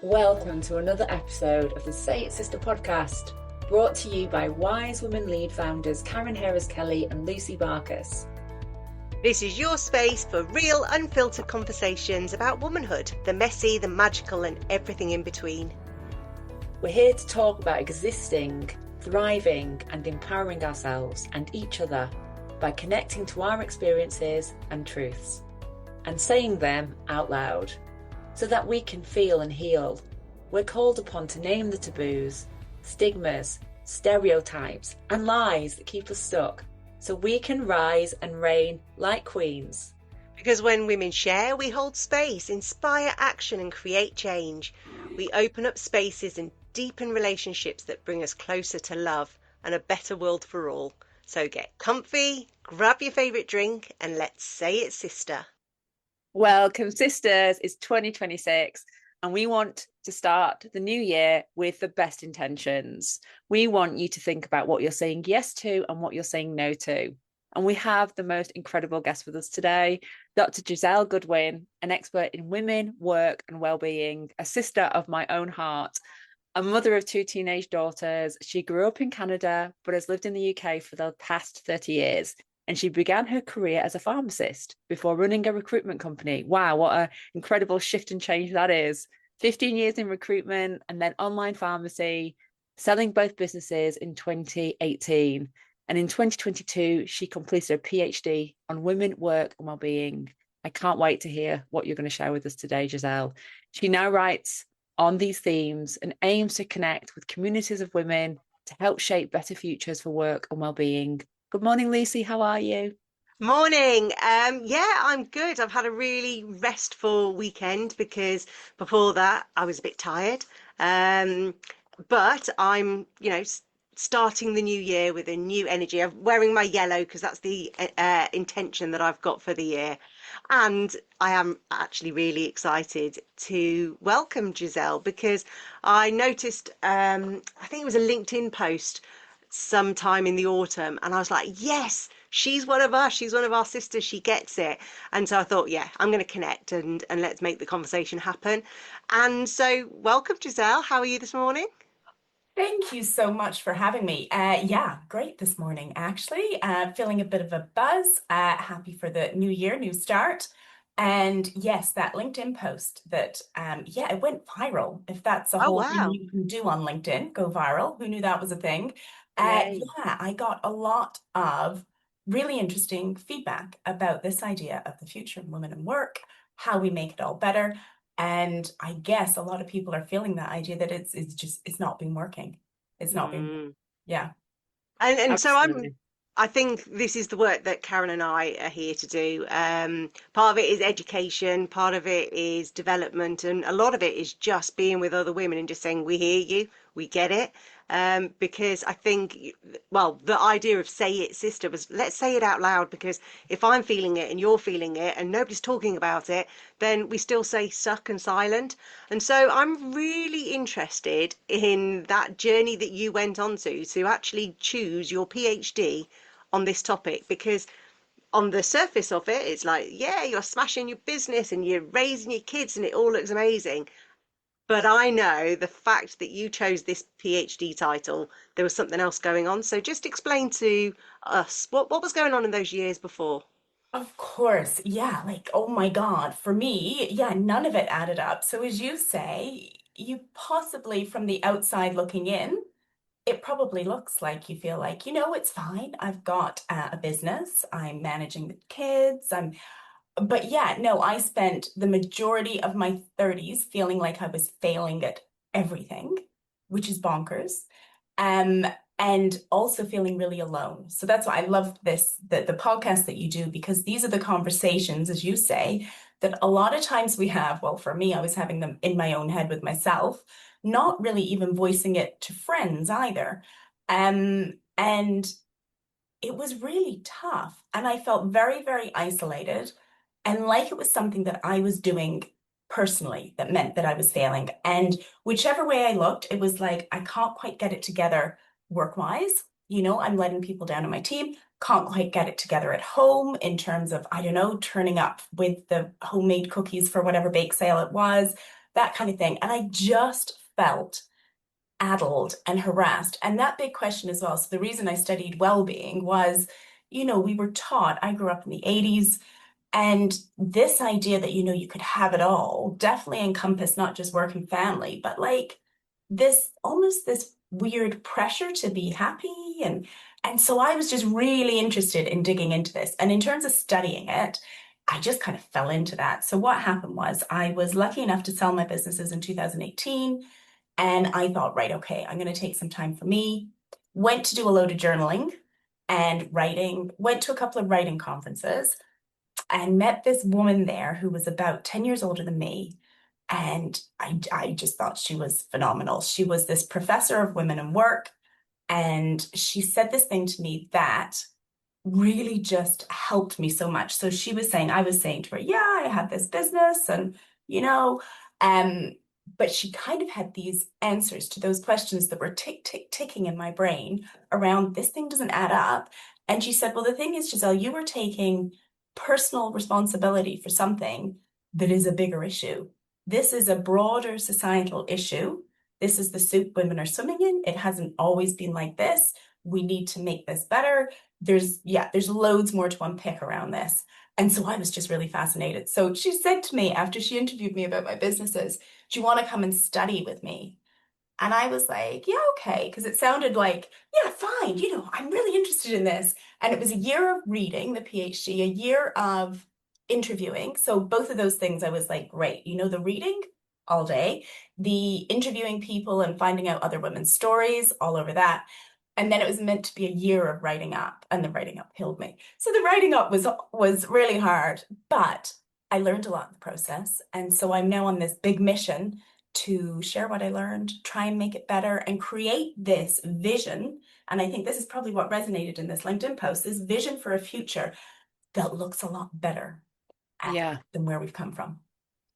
Welcome to another episode of the Say It Sister podcast, brought to you by Wise Women Lead founders Karen Harris-Kelly and Lucy Barkus. This is your space for real, unfiltered conversations about womanhood, the messy, the magical, and everything in between. We're here to talk about existing, thriving, and empowering ourselves and each other by connecting to our experiences and truths, and saying them out loud, so that we can feel and heal. We're called upon to name the taboos, stigmas, stereotypes, and lies that keep us stuck, so we can rise and reign like queens. Because when women share, we hold space, inspire action, and create change. We open up spaces and deepen relationships that bring us closer to love and a better world for all. So get comfy, grab your favourite drink, and let's say it, sister. Welcome, sisters. It's 2026, and we want to start the new year with the best intentions. We want you to think about what you're saying yes to and what you're saying no to. And we have the most incredible guest with us today, Dr. Giselle Goodwin, an expert in women, work, and well-being, a sister of my own heart, a mother of two teenage daughters. She grew up in Canada, but has lived in the UK for the past 30 years. And she began her career as a pharmacist before running a recruitment company. Wow, what an incredible shift and change that is. 15 years in recruitment and then online pharmacy, selling both businesses in 2018. And in 2022, she completed a PhD on women, work, and well-being. I can't wait to hear what you're going to share with us today, Giselle. She now writes on these themes and aims to connect with communities of women to help shape better futures for work and well-being. Good morning, Lucy. How are you? Morning. I'm good. I've had a really restful weekend because before that I was a bit tired. But I'm, starting the new year with a new energy. I'm wearing my yellow because that's the intention that I've got for the year. And I am actually really excited to welcome Giselle because I noticed, I think it was a LinkedIn post sometime in the autumn, and I was like, yes, she's one of us, she's one of our sisters, she gets it. And so I thought, yeah, I'm going to connect and let's make the conversation happen. And so welcome, Giselle. How are you this morning? Thank you so much for having me. Great this morning, actually. Feeling a bit of a buzz, happy for the new year, new start. And yes, that LinkedIn post that, it went viral. If that's a Oh, whole thing wow. you can do on LinkedIn, go viral. Who knew that was a thing? Yay. I got a lot of really interesting feedback about this idea of the future of women in work, how we make it all better. And I guess a lot of people are feeling that idea that it's not been working. It's not been, yeah. And so Absolutely. I think this is the work that Karen and I are here to do. Part of it is education, part of it is development, and a lot of it is just being with other women and just saying, we hear you, we get it. Because I think, well, the idea of say it, sister, was let's say it out loud, because if I'm feeling it and you're feeling it and nobody's talking about it, then we still say suck and silent. And so I'm really interested in that journey that you went on to actually choose your PhD on this topic, because on the surface of it, it's like, yeah, you're smashing your business and you're raising your kids and it all looks amazing. But I know the fact that you chose this PhD title, there was something else going on. So just explain to us what was going on in those years before. Of course. Yeah. Like, oh my God. For me, yeah, none of it added up. So as you say, you possibly from the outside looking in, it probably looks like you feel like, it's fine. I've got a business. I'm managing the kids. But yeah, no, I spent the majority of my 30s feeling like I was failing at everything, which is bonkers. Um, and also feeling really alone. So that's why I love the podcast that you do, because these are the conversations, as you say, that a lot of times we have. Well, for me, I was having them in my own head with myself, not really even voicing it to friends either. And it was really tough. And I felt very, very isolated and like it was something that I was doing personally that meant that I was failing. And whichever way I looked, it was like, I can't quite get it together work-wise. I'm letting people down on my team, can't quite get it together at home in terms of, I don't know, turning up with the homemade cookies for whatever bake sale it was. that kind of thing. And I just felt addled and harassed. And that big question as well. So the reason I studied well-being was, we were taught, I grew up in the 80s, and this idea that, you could have it all definitely encompassed not just work and family, but like this weird pressure to be happy. And so I was just really interested in digging into this. And in terms of studying it, I just kind of fell into that. So what happened was I was lucky enough to sell my businesses in 2018. And I thought, right, okay, I'm going to take some time for me. Went to do a load of journaling and writing, went to a couple of writing conferences and met this woman there who was about 10 years older than me. And I just thought she was phenomenal. She was this professor of women in work. And she said this thing to me that really just helped me so much. So I was saying to her, yeah, I have this business and, you know, um, but she kind of had these answers to those questions that were tick, tick, ticking in my brain around this thing doesn't add up. And she said, well, the thing is, Giselle, you were taking personal responsibility for something that is a bigger issue. This is a broader societal issue. This is the soup women are swimming in. It hasn't always been like this. We need to make this better. There's loads more to unpick around this. And so I was just really fascinated. So she said to me after she interviewed me about my businesses, do you want to come and study with me? And I was like, yeah, okay. Because it sounded like, yeah, fine. I'm really interested in this. And it was a year of reading the PhD, a year of interviewing. So both of those things, I was like, great. The reading all day, the interviewing people and finding out other women's stories, all over that. And then it was meant to be a year of writing up, and the writing up killed me. So the writing up was really hard, but I learned a lot in the process. And so I'm now on this big mission to share what I learned, try and make it better, and create this vision. And I think this is probably what resonated in this LinkedIn post, this vision for a future that looks a lot better than where we've come from.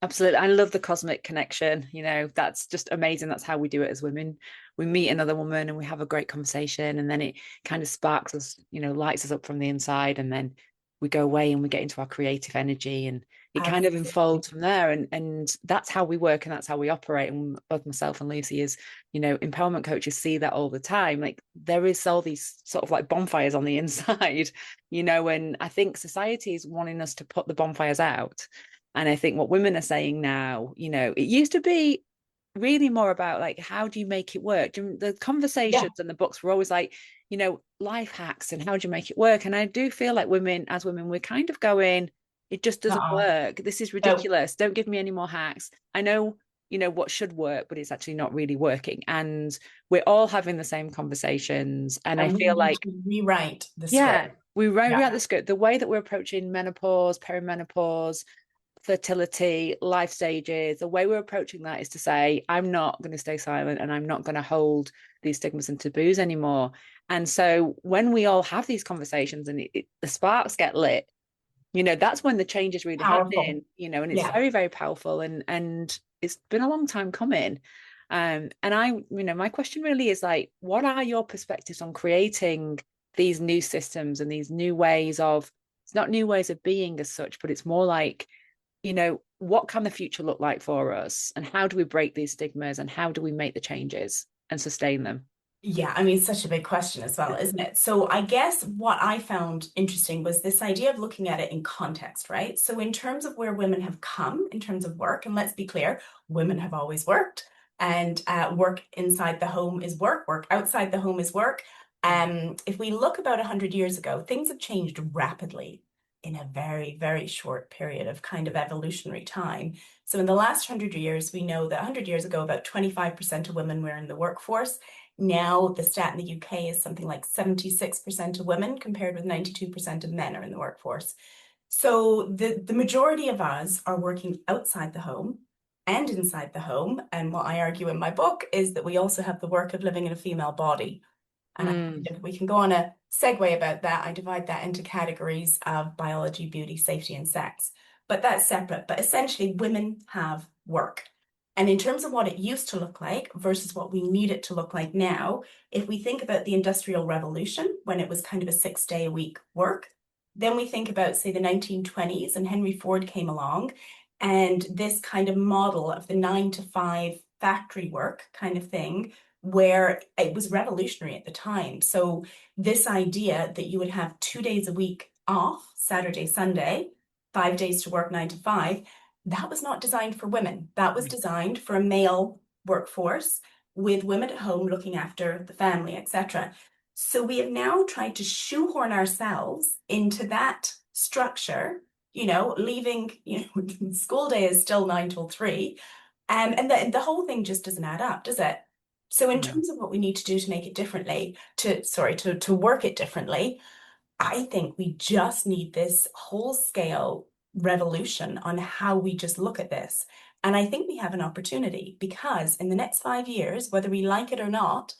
Absolutely. I love the cosmic connection. That's just amazing. That's how we do it as women. We meet another woman and we have a great conversation, and then it kind of sparks us, lights us up from the inside, and then we go away and we get into our creative energy, and it kind of unfolds from there. And that's how we work and that's how we operate. And both myself and Lucy as, empowerment coaches see that all the time. Like there is all these sort of like bonfires on the inside, and I think society is wanting us to put the bonfires out. And I think what women are saying now, it used to be really more about like, how do you make it work? The conversations and the books were always like, life hacks and how do you make it work? And I do feel like as women, we're kind of going, it just doesn't work. This is ridiculous. Don't give me any more hacks. I know, what should work, but it's actually not really working. And we're all having the same conversations. And I feel like rewrite the script. We rewrite the script. The way that we're approaching menopause, perimenopause, fertility, life stages, the way we're approaching that is to say, I'm not going to stay silent and I'm not going to hold these stigmas and taboos anymore. And so when we all have these conversations and the sparks get lit, that's when the change is really happening, and it's very, very powerful. And it's been a long time coming. And my question really is like, what are your perspectives on creating these new systems and these new ways of, it's not new ways of being as such, but it's more like, what can the future look like for us, and how do we break these stigmas, and how do we make the changes and sustain them? Yeah, I mean, such a big question as well, isn't it? So I guess what I found interesting was this idea of looking at it in context, right? So in terms of where women have come in terms of work, and let's be clear, women have always worked, and work inside the home is work, work outside the home is work. If we look about 100 years ago, things have changed rapidly in a very, very short period of kind of evolutionary time. So in the last 100 years, we know that 100 years ago, about 25% of women were in the workforce. Now the stat in the UK is something like 76% of women compared with 92% of men are in the workforce. So the majority of us are working outside the home and inside the home. And what I argue in my book is that we also have the work of living in a female body. And we can go on a segue about that. I divide that into categories of biology, beauty, safety, and sex. But that's separate. But essentially, women have work. And in terms of what it used to look like versus what we need it to look like now, if we think about the Industrial Revolution, when it was kind of a 6-day-a-week work, then we think about, say, the 1920s and Henry Ford came along and this kind of model of the 9 to 5 factory work kind of thing, where it was revolutionary at the time. So this idea that you would have 2 days a week off, Saturday, Sunday, 5 days to work, 9 to 5, that was not designed for women. That was designed for a male workforce with women at home looking after the family, etc. So we have now tried to shoehorn ourselves into that structure, leaving, school day is still 9 till 3. And the whole thing just doesn't add up, does it? So in terms of what we need to do to make it differently, to work it differently, I think we just need this whole scale revolution on how we just look at this. And I think we have an opportunity because in the next 5 years, whether we like it or not,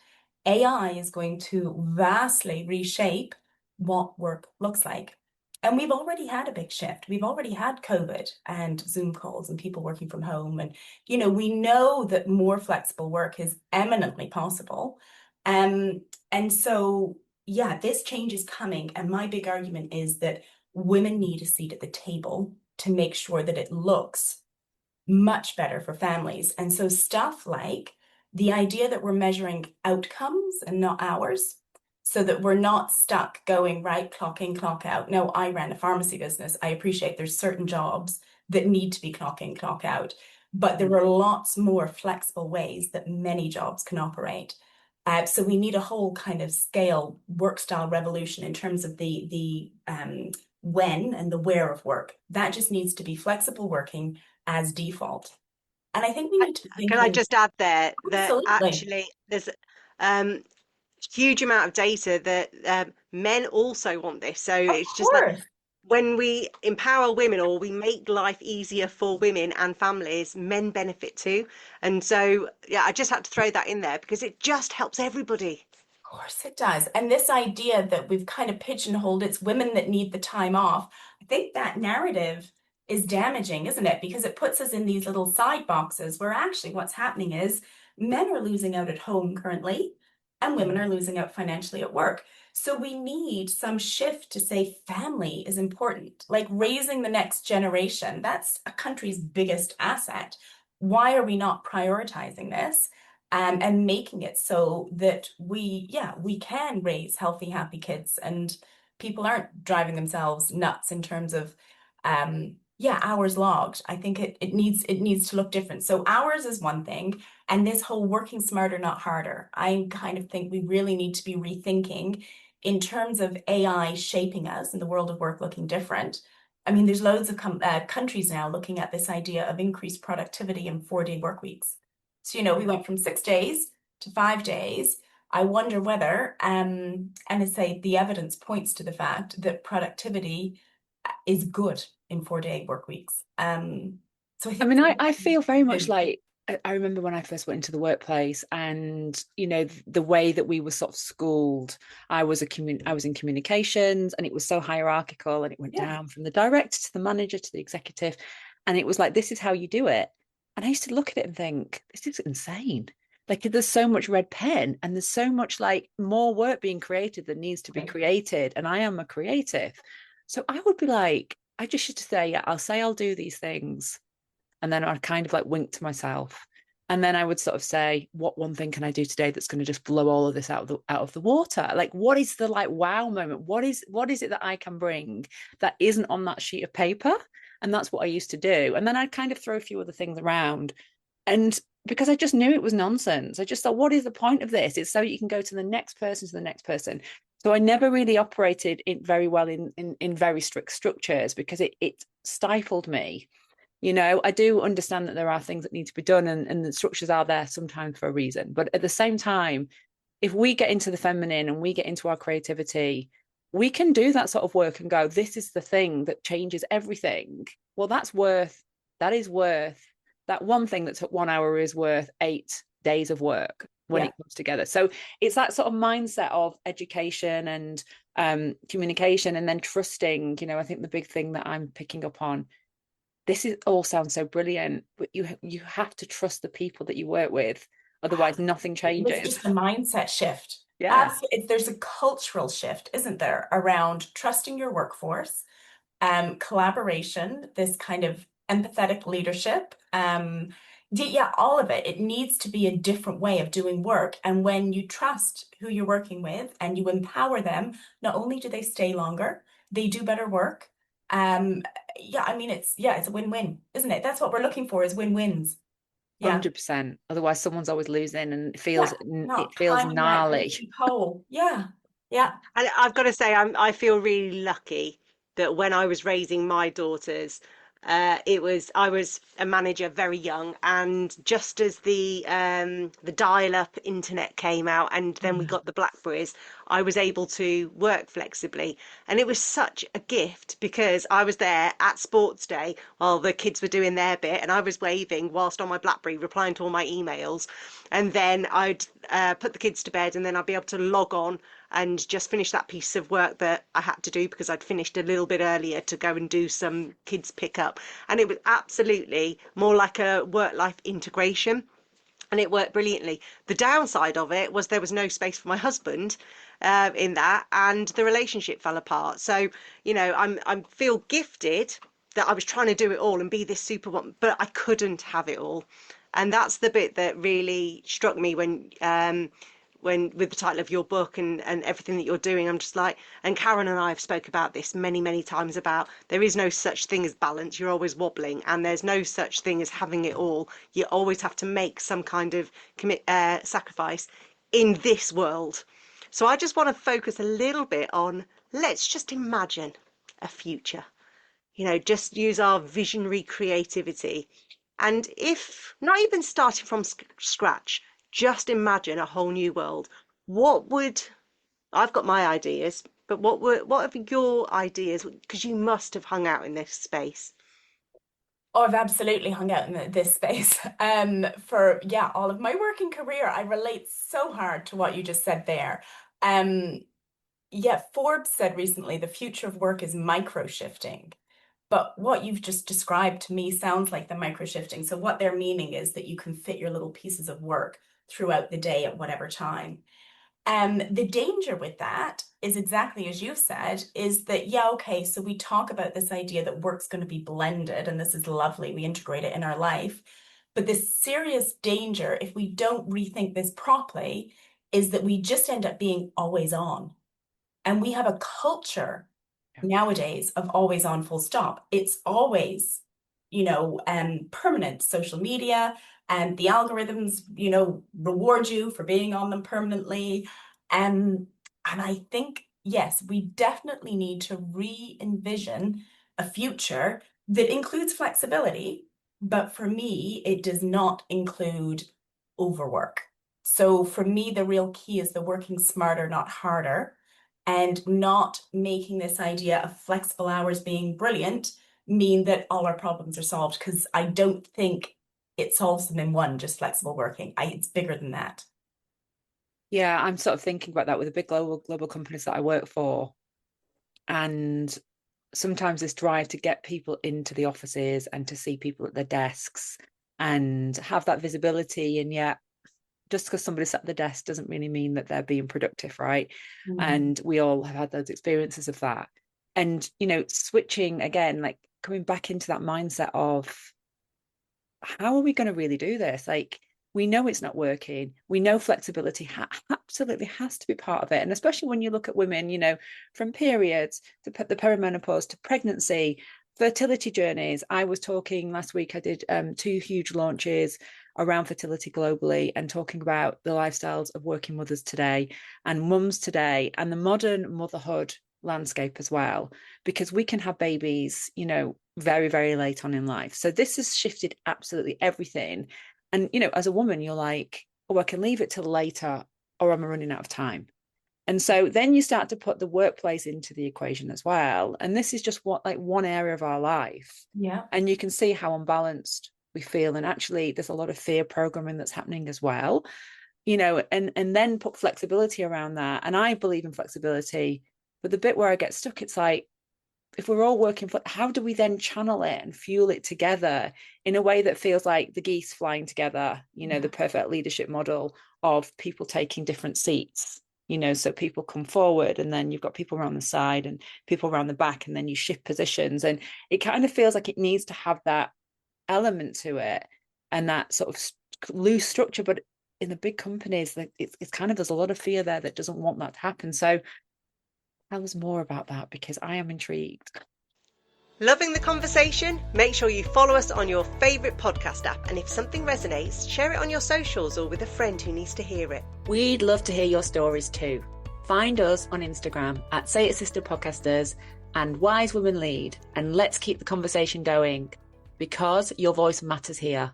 AI is going to vastly reshape what work looks like. And we've already had a big shift. We've already had COVID and Zoom calls and people working from home. And, we know that more flexible work is eminently possible. And so, yeah, this change is coming. And my big argument is that women need a seat at the table to make sure that it looks much better for families. And so stuff like the idea that we're measuring outcomes and not hours, so that we're not stuck going, right, clock in, clock out. No, I ran a pharmacy business. I appreciate there's certain jobs that need to be clock in, clock out, but there are lots more flexible ways that many jobs can operate. So we need a whole kind of scale work style revolution in terms of the when and the where of work. That just needs to be flexible working as default. And I think we need to think Can I just add there that absolutely, actually there's huge amount of data that men also want this. So of it's just that course. when we empower women or we make life easier for women and families, men benefit too. And so, yeah, I just had to throw that in there because it just helps everybody. Of course it does. And this idea that we've kind of pigeonholed it's women that need the time off, I think that narrative is damaging, isn't it? Because it puts us in these little side boxes where actually what's happening is men are losing out at home currently and women are losing out financially at work. So we need some shift to say family is important, like raising the next generation. That's a country's biggest asset. Why are we not prioritizing this? And making it so that we can raise healthy, happy kids, and people aren't driving themselves nuts in terms of hours logged. I think it needs to look different. So hours is one thing, and this whole working smarter, not harder. I kind of think we really need to be rethinking in terms of AI shaping us and the world of work looking different. I mean, there's loads of countries now looking at this idea of increased productivity and 4-day work weeks. So, we went from 6 days to 5 days. I wonder whether, and I say the evidence points to the fact that productivity is good in 4-day work weeks. So I I think mean, I feel very much like I remember when I first went into the workplace, and the way that we were sort of schooled. I was in communications, and it was so hierarchical, and it went yeah, down from the director to the manager to the executive, and it was like, this is how you do it. And I used to look at it and think, this is insane. Like, there's so much red pen, and there's so much like more work being created that needs to be right. created, and I am a creative, so I would be like, I just should say, yeah, I'll say I'll do these things, and then I'd kind of like wink to myself. And then I would sort of say, what one thing can I do today that's going to just blow all of this out of the water? Like, what is the like wow moment? What is it that I can bring that isn't on that sheet of paper? And that's what I used to do. And then I'd kind of throw a few other things around. And because I just knew it was nonsense, I just thought, what is the point of this? It's so you can go to the next person, to the next person. So I never really operated very well in very strict structures, because it stifled me. I do understand that there are things that need to be done, and the structures are there sometimes for a reason. But at the same time, if we get into the feminine and we get into our creativity, we can do that sort of work and go, this is the thing that changes everything. Well, that is worth that one thing that took 1 hour is worth 8 days of work when Yeah. it comes together. So it's that sort of mindset of education and communication, and then trusting. I think the big thing that I'm picking up on, this is all sounds so brilliant, but you have to trust the people that you work with, otherwise nothing It's changes. just a mindset shift. Yeah. Absolutely. There's a cultural shift, isn't there, around trusting your workforce, collaboration, this kind of empathetic leadership. Yeah, all of it. It needs to be a different way of doing work. And when you trust who you're working with and you empower them, not only do they stay longer, they do better work. Um, yeah, I mean, it's a win-win, isn't it? That's what we're looking for, is win-wins. Yeah. 100%. Otherwise, someone's always losing, and Yeah. it Not feels climbing that gnarly. greasy pole. Yeah. Yeah. And I've got to say, I feel really lucky that when I was raising my daughters, I was a manager very young, and just as the dial-up internet came out, and then we got the Blackberries, I was able to work flexibly, and it was such a gift because I was there at sports day while the kids were doing their bit, and I was waving whilst on my Blackberry replying to all my emails, and then I'd put the kids to bed, and then I'd be able to log on and just finish that piece of work that I had to do because I'd finished a little bit earlier to go and do some kids pick up. And it was absolutely more like a work-life integration, and it worked brilliantly. The downside of it was there was no space for my husband in that, and the relationship fell apart. So, I feel gifted that I was trying to do it all and be this superwoman, but I couldn't have it all. And that's the bit that really struck me when with the title of your book and everything that you're doing. I'm just like, and Karen and I have spoke about this many, many times, about there is no such thing as balance. You're always wobbling, and there's no such thing as having it all. You always have to make some kind of sacrifice in this world. So I just want to focus a little bit on, let's just imagine a future, just use our visionary creativity. And if not even starting from scratch, just imagine a whole new world. What would, I've got my ideas, but what are your ideas? Because you must have hung out in this space. Oh, I've absolutely hung out in this space for, yeah, all of my working career. I relate so hard to what you just said there. Um, yeah, Forbes said recently the future of work is micro shifting. But what you've just described to me sounds like the micro shifting. So what they're meaning is that you can fit your little pieces of work throughout the day at whatever time. The danger with that is exactly as you said, is that, yeah, okay, so we talk about this idea that work's going to be blended, and this is lovely, we integrate it in our life. But the serious danger, if we don't rethink this properly, is that we just end up being always on. And we have a culture nowadays of always on, full stop. It's always, permanent social media, and the algorithms, reward you for being on them permanently. And I think, yes, we definitely need to re-envision a future that includes flexibility, but for me, it does not include overwork. So for me, the real key is the working smarter, not harder, and not making this idea of flexible hours being brilliant mean that all our problems are solved, because I don't think it solves them in one, just flexible working. It's bigger than that. Yeah, I'm sort of thinking about that with the big global companies that I work for. And sometimes this drive to get people into the offices and to see people at their desks and have that visibility. And yet, just because somebody's at the desk doesn't really mean that they're being productive, right? And we all have had those experiences of that. And, switching again, like coming back into that mindset of how are we going to really do this? Like, we know it's not working. We know flexibility absolutely has to be part of it. And especially when you look at women, from periods to the perimenopause to pregnancy, fertility journeys. I was talking last week, I did 2 huge launches around fertility globally and talking about the lifestyles of working mothers today and mums today and the modern motherhood landscape as well, because we can have babies, very, very late on in life. So this has shifted absolutely everything. And, as a woman, you're like, oh, I can leave it till later or I'm running out of time. And so then you start to put the workplace into the equation as well. And this is just one area of our life. Yeah. And you can see how unbalanced we feel. And actually, there's a lot of fear programming that's happening as well, and then put flexibility around that. And I believe in flexibility. But the bit where I get stuck, it's like, if we're all working for, how do we then channel it and fuel it together in a way that feels like the geese flying together, the perfect leadership model of people taking different seats you know, so people come forward and then you've got people around the side and people around the back, and then you shift positions, and it kind of feels like it needs to have that element to it and that sort of loose structure. But in the big companies, it's kind of, there's a lot of fear there that doesn't want that to happen. So tell us more about that, because I am intrigued. Loving the conversation? Make sure you follow us on your favourite podcast app, and if something resonates, share it on your socials or with a friend who needs to hear it. We'd love to hear your stories too. Find us on Instagram at Say It Sister Podcasters and Wise Women Lead, and let's keep the conversation going, because your voice matters here.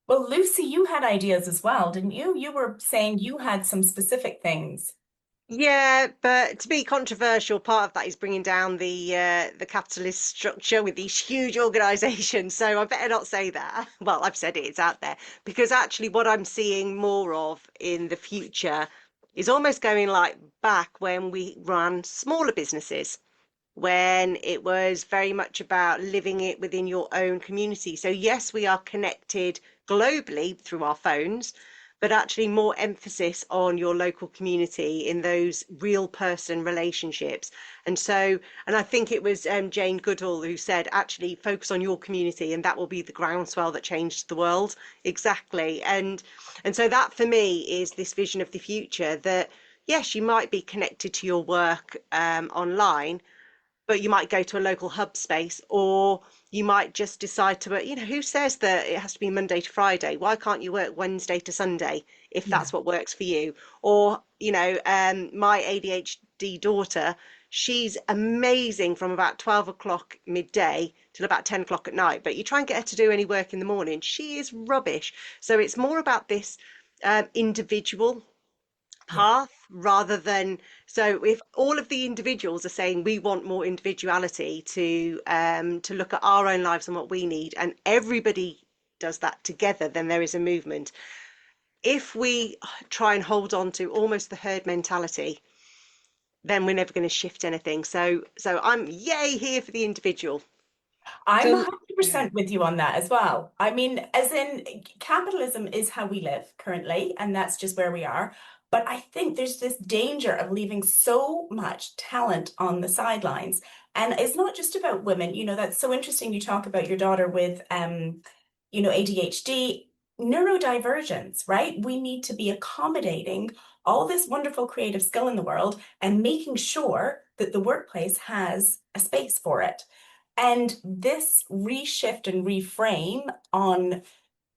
Well, Lucy, you had ideas as well, didn't you? You were saying you had some specific things. Yeah, but to be controversial, part of that is bringing down the capitalist structure with these huge organisations. So I better not say that. Well, I've said it, it's out there. Because actually what I'm seeing more of in the future is almost going like back when we ran smaller businesses, when it was very much about living it within your own community. So yes, we are connected globally through our phones, but actually more emphasis on your local community in those real person relationships. And I think it was Jane Goodall who said, actually focus on your community and that will be the groundswell that changed the world. Exactly. And so that for me is this vision of the future, that yes, you might be connected to your work online, but you might go to a local hub space, or you might just decide to work. You know, who says that it has to be Monday to Friday? Why can't you work Wednesday to Sunday if that's what works for you? Or, you know, my ADHD daughter, she's amazing from about 12 o'clock midday till about 10 o'clock at night. But you try and get her to do any work in the morning, she is rubbish. So it's more about this individual path rather than, so if all of the individuals are saying we want more individuality to look at our own lives and what we need, and everybody does that together, then there is a movement. If we try and hold on to almost the herd mentality, then we're never going to shift anything. So I'm yay here for the individual. I'm So 100% with you on that as well. I mean, as in, capitalism is how we live currently, and that's just where we are. But I think there's this danger of leaving so much talent on the sidelines. And it's not just about women. You know, that's so interesting. You talk about your daughter with, you know, ADHD, neurodivergence, right? We need to be accommodating all this wonderful creative skill in the world and making sure that the workplace has a space for it. And this reshift and reframe on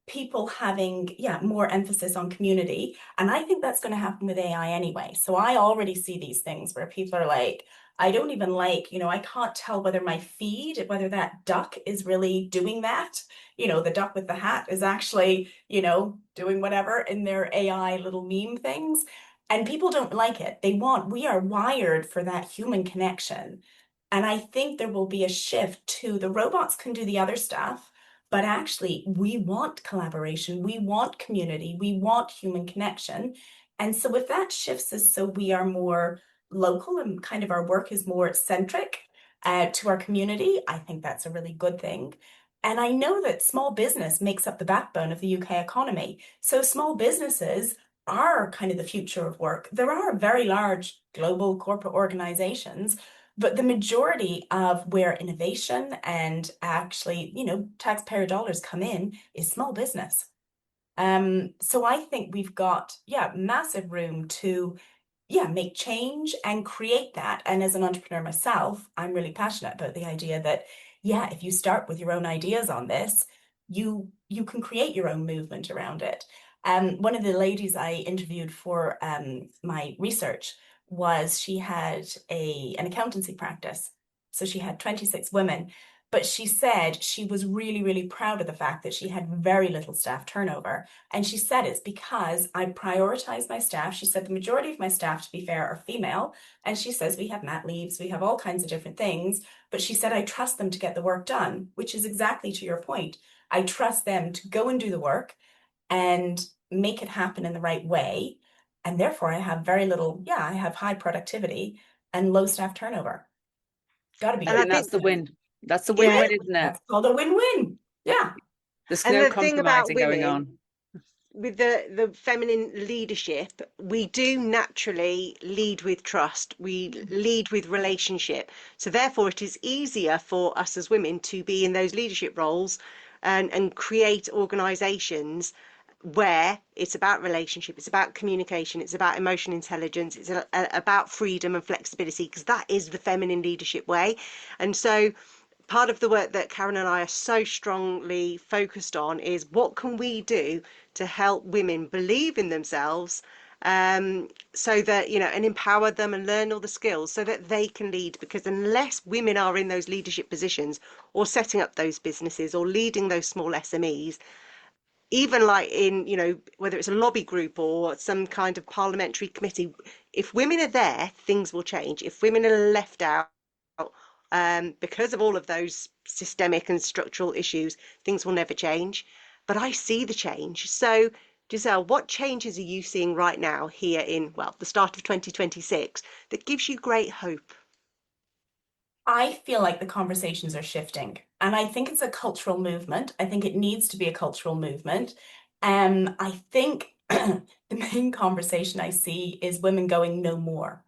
people having, more emphasis on community. And I think that's going to happen with AI anyway. So I already see these things where people are like, I don't even like, you know, I can't tell whether my feed, whether that duck is really doing that. You know, the duck with the hat is actually, you know, doing whatever in their AI little meme things. And people don't like it. We are wired for that human connection. And I think there will be a shift to the robots can do the other stuff, but actually we want collaboration, we want community, we want human connection. And so if that shifts us so we are more local and kind of our work is more centric to our community, I think that's a really good thing. And I know that small business makes up the backbone of the UK economy. So small businesses are kind of the future of work. There are very large global corporate organizations, but the majority of where innovation and actually, you know, taxpayer dollars come in is small business. So I think we've got, massive room to, make change and create that. And as an entrepreneur myself, I'm really passionate about the idea that, if you start with your own ideas on this, you can create your own movement around it. One of the ladies I interviewed for my research she had an accountancy practice. So she had 26 women, but she said she was really, really proud of the fact that she had very little staff turnover. And she said it's because I prioritize my staff. She said the majority of my staff, to be fair, are female. And she says we have mat leaves, we have all kinds of different things. But she said I trust them to get the work done, which is exactly to your point. I trust them to go and do the work and make it happen in the right way. And therefore I have very little, I have high productivity and low staff turnover. Got to be. And that's the win. That's the win-win, isn't it? That's called a win-win. Yeah. There's And no the thing about compromising going women, on. with the feminine leadership, we do naturally lead with trust. We lead with relationship. So therefore, it is easier for us as women to be in those leadership roles and create organizations where it's about relationship, it's about communication, it's about emotional intelligence, it's about freedom and flexibility, because that is the feminine leadership way. And so part of the work that Karen and I are so strongly focused on is what can we do to help women believe in themselves, so that, you know, and empower them and learn all the skills so that they can lead. Because unless women are in those leadership positions or setting up those businesses or leading those small SMEs, even like in, you know, whether it's a lobby group or some kind of parliamentary committee, if women are there, things will change. If women are left out, because of all of those systemic and structural issues, things will never change. But I see the change. So, Giselle, what changes are you seeing right now here in, well, the start of 2026 that gives you great hope? I feel like the conversations are shifting, and I think it's a cultural movement. I think it needs to be a cultural movement. I think the main conversation I see is women going no more.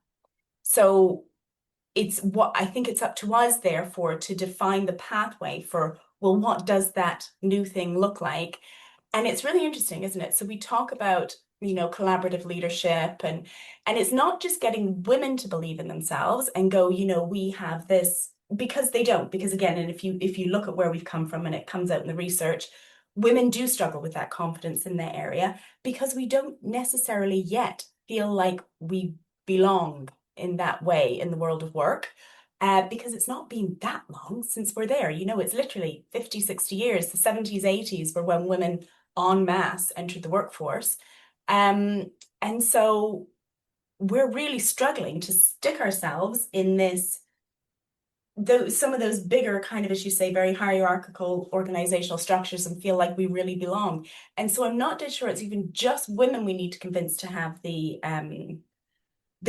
So it's what I think it's up to us, therefore, to define the pathway for, well, what does that new thing look like? And it's really interesting, isn't it? So we talk about, you know, collaborative leadership, and it's not just getting women to believe in themselves and go, you know, we have this, because they don't. Because again, and if you look at where we've come from, and it comes out in the research, women do struggle with that confidence in their area because we don't necessarily yet feel like we belong in that way in the world of work. Because it's not been that long since we're there. You know, it's literally 50, 60 years. The 70s, 80s were when women en masse entered the workforce. And so we're really struggling to stick ourselves in this, some of those bigger kind of, as you say, very hierarchical organizational structures, and feel like we really belong. And so I'm not dead sure it's even just women we need to convince to have the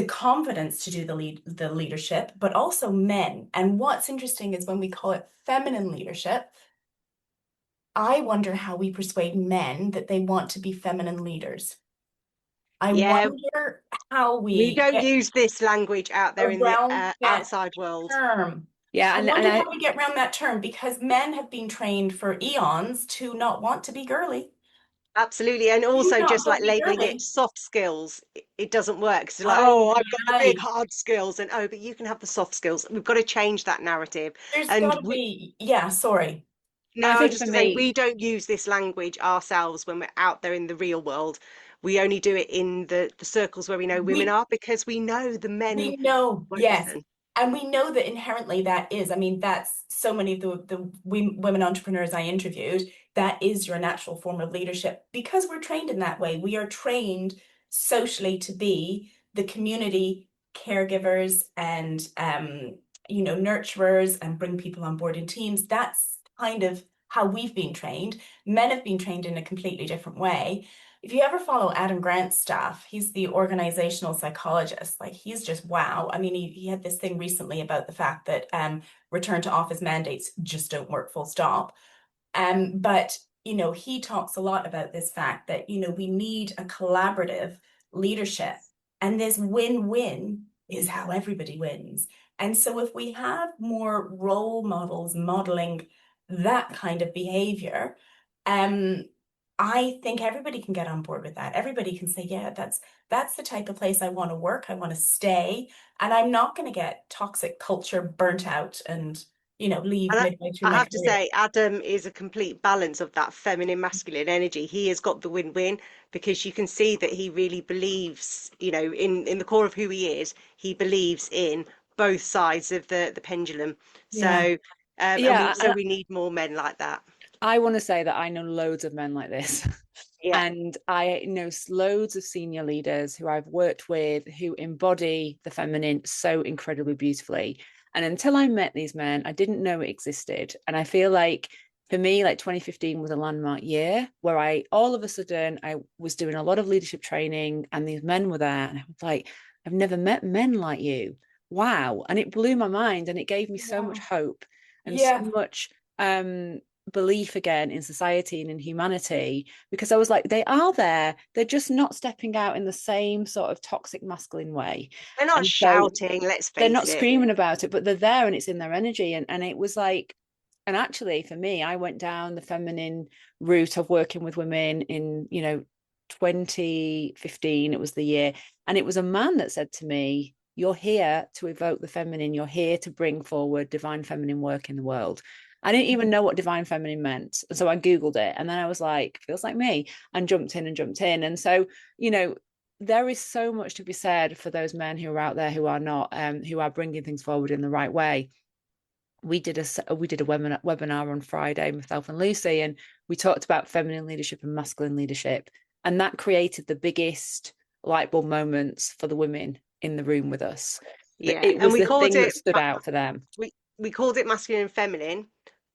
confidence to do the leadership, but also men. And what's interesting is when we call it feminine leadership, I wonder how we persuade men that they want to be feminine leaders. I Yeah, wonder how we we don't get use this language out there in the around that outside world. term. Yeah, I and wonder how we get around that term, because men have been trained for eons to not want to be girly. Absolutely. And Do also not just go like be labeling it girly. soft skills, it doesn't work. So like, Aye, oh, I've got the big aye. hard skills, and oh, but you can have the soft skills. We've got to change that narrative. There's And got to be, yeah, sorry. no, I I was think just for gonna say me, we don't use this language ourselves when we're out there in the real world. We only do it in the circles where we know women We are, because we know the men We know, won't yes. listen. And we know that inherently that is, I mean, that's so many of the women entrepreneurs I interviewed, that is your natural form of leadership, because we're trained in that way. We are trained socially to be the community caregivers and, you know, nurturers, and bring people on board in teams. That's kind of how we've been trained. Men have been trained in a completely different way. If you ever follow Adam Grant's stuff, he's the organizational psychologist. Like, he's just wow. I mean, he had this thing recently about the fact that return to office mandates just don't work, full stop. But you know, he talks a lot about this fact that, you know, we need a collaborative leadership, and this win-win is how everybody wins. And so if we have more role models modeling that kind of behavior, um, I think everybody can get on board with that. Everybody can say, yeah, that's the type of place I want to work. I want to stay, and I'm not going to get toxic culture burnt out and, you know, leave And midway through I my have to career. say, Adam is a complete balance of that feminine, masculine energy. He has got the win-win, because you can see that he really believes, you know, in the core of who he is, he believes in both sides of the pendulum. Yeah. So, yeah, so we need more men like that. I want to say that I know loads of men like this. Yeah. And I know loads of senior leaders who I've worked with who embody the feminine so incredibly beautifully. And until I met these men, I didn't know it existed. And I feel like for me, like 2015 was a landmark year where I all of a sudden I was doing a lot of leadership training, and these men were there. And I was like, I've never met men like you. Wow. And it blew my mind, and it gave me so much Yeah. hope and so Yeah. much belief again in society and in humanity, because I was like, they are there, they're just not stepping out in the same sort of toxic masculine way. They're not And so shouting, let's they're face not it. screaming about it, but they're there and it's in their energy. And it was like, and actually for me, I went down the feminine route of working with women in, 2015, it was the year. And it was a man that said to me, you're here to evoke the feminine, you're here to bring forward divine feminine work in the world. I didn't even know what divine feminine meant. And so I Googled it and then I was like, feels like me, and jumped in and jumped in. And so, there is so much to be said for those men who are out there who are not, who are bringing things forward in the right way. We did a webinar on Friday, myself and Lucy, and we talked about feminine leadership and masculine leadership, and that created the biggest light bulb moments for the women in the room with us. Yeah, It and was the thing that stood out for them. we called it masculine and feminine,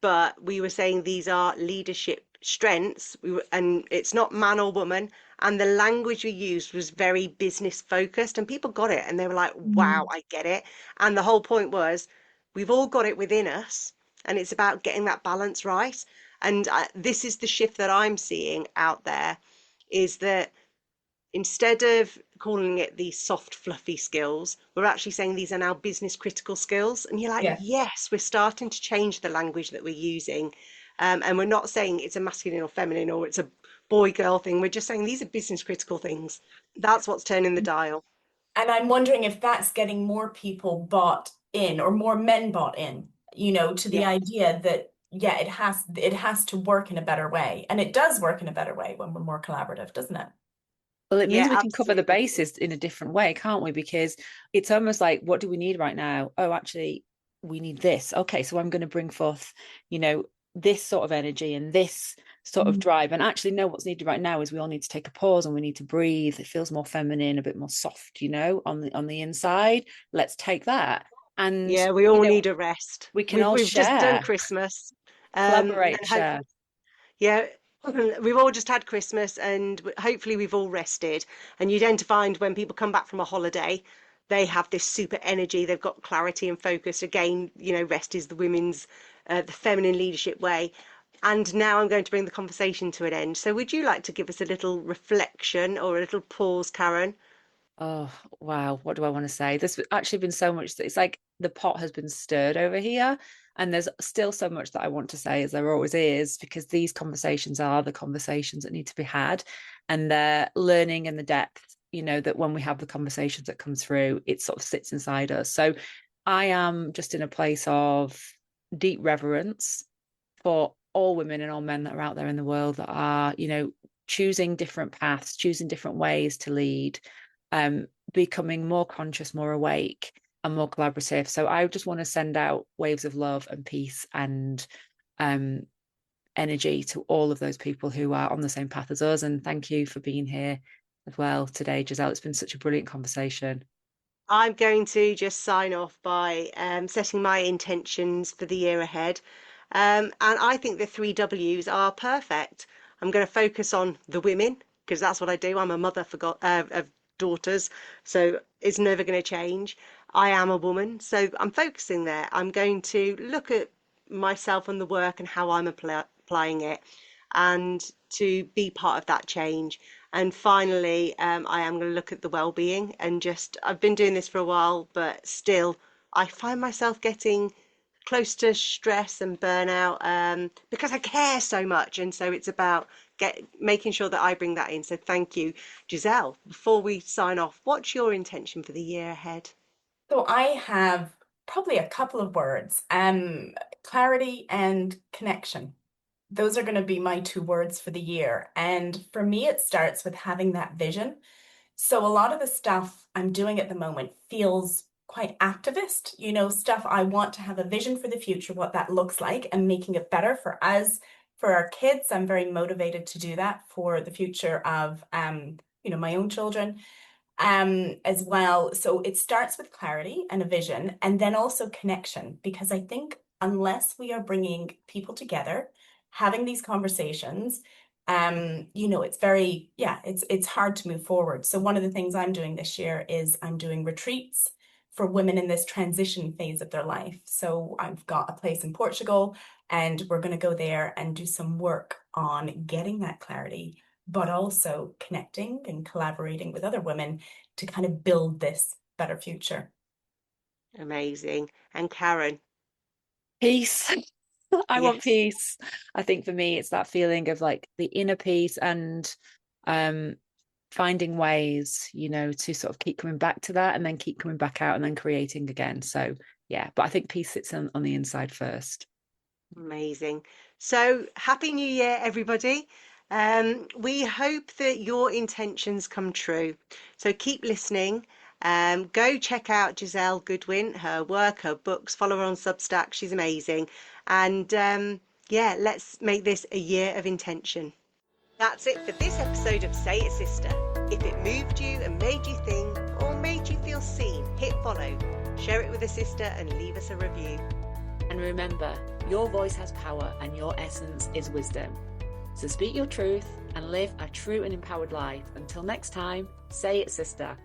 but we were saying these are leadership strengths. And it's not man or woman. And the language we used was very business focused, and people got it, and they were like, "Wow, I get it." And the whole point was, we've all got it within us, and it's about getting that balance right. And this is the shift that I'm seeing out there, is that instead of calling it these soft, fluffy skills, we're actually saying these are now business critical skills. And you're like, Yeah. yes, we're starting to change the language that we're using. And we're not saying it's a masculine or feminine or it's a boy girl thing. We're just saying these are business critical things. That's what's turning the dial. And I'm wondering if that's getting more people bought in, or more men bought in, to the Yeah. idea that, yeah, it has to work in a better way. And it does work in a better way when we're more collaborative, doesn't it? Well, it Yeah, means we can cover the absolutely. bases in a different way, can't we? Because it's almost like, what do we need right now? Oh, actually, we need this. Okay, so I'm going to bring forth, you know, this sort of energy and this sort of drive. And actually, no, what's needed right now is we all need to take a pause and we need to breathe. It feels more feminine, a bit more soft, on the inside. Let's take that. And, Yeah, we all need a rest. we can We've all we've just done share, Christmas. collaborate, And share. yeah, we've all just had Christmas, and hopefully we've all rested. And you tend to find when people come back from a holiday, they have this super energy, they've got clarity and focus. Again, rest is the feminine leadership way. And now I'm going to bring the conversation to an end. So would you like to give us a little reflection or a little pause, Karen? Oh, wow. What do I want to say? There's actually been so much that it's like the pot has been stirred over here. And there's still so much that I want to say, as there always is, because these conversations are the conversations that need to be had. And the learning and the depth, that when we have the conversations that come through, it sort of sits inside us. So I am just in a place of deep reverence for all women and all men that are out there in the world that are, choosing different paths, choosing different ways to lead, becoming more conscious, more awake, and more collaborative. So I just want to send out waves of love and peace and um, energy to all of those people who are on the same path as us. And thank you for being here as well today, Giselle. It's been such a brilliant conversation. I'm going to just sign off by setting my intentions for the year ahead. And I think the three W's are perfect. I'm going to focus on the women because that's what I do. I'm a mother of daughters, so it's never going to change. I am a woman, so I'm focusing there. I'm going to look at myself and the work and how I'm applying it, and to be part of that change. And finally, I am going to look at the well-being, and just I've been doing this for a while, but still I find myself getting close to stress and burnout because I care so much. And so it's about making sure that I bring that in. So thank you, Giselle. Before we sign off, what's your intention for the year ahead? So I have probably a couple of words, clarity and connection. Those are going to be my two words for the year. And for me, it starts with having that vision. So a lot of the stuff I'm doing at the moment feels quite activist, stuff I want to have a vision for the future, what that looks like, and making it better for us, for our kids. I'm very motivated to do that for the future of, my own children, as well. So it starts with clarity and a vision, and then also connection, because I think unless we are bringing people together, having these conversations, it's very, yeah, it's hard to move forward. So one of the things I'm doing this year is I'm doing retreats for women in this transition phase of their life. So I've got a place in Portugal. And we're going to go there and do some work on getting that clarity, but also connecting and collaborating with other women to kind of build this better future. Amazing. And Karen? Peace. I want Yes. peace. I think for me, it's that feeling of like the inner peace and finding ways, you know, to sort of keep coming back to that and then keep coming back out and then creating again. So yeah, but I think peace sits on the inside first. Amazing. So happy New Year, everybody. We hope that your intentions come true. So keep listening. Go check out Giselle Goodwin, her work, her books, follow her on Substack. She's amazing. And yeah, let's make this a year of intention. That's it for this episode of Say It Sister. If it moved you and made you think or made you feel seen, hit follow, share it with a sister and leave us a review. And remember, your voice has power and your essence is wisdom. So speak your truth and live a true and empowered life. Until next time, say it, sister.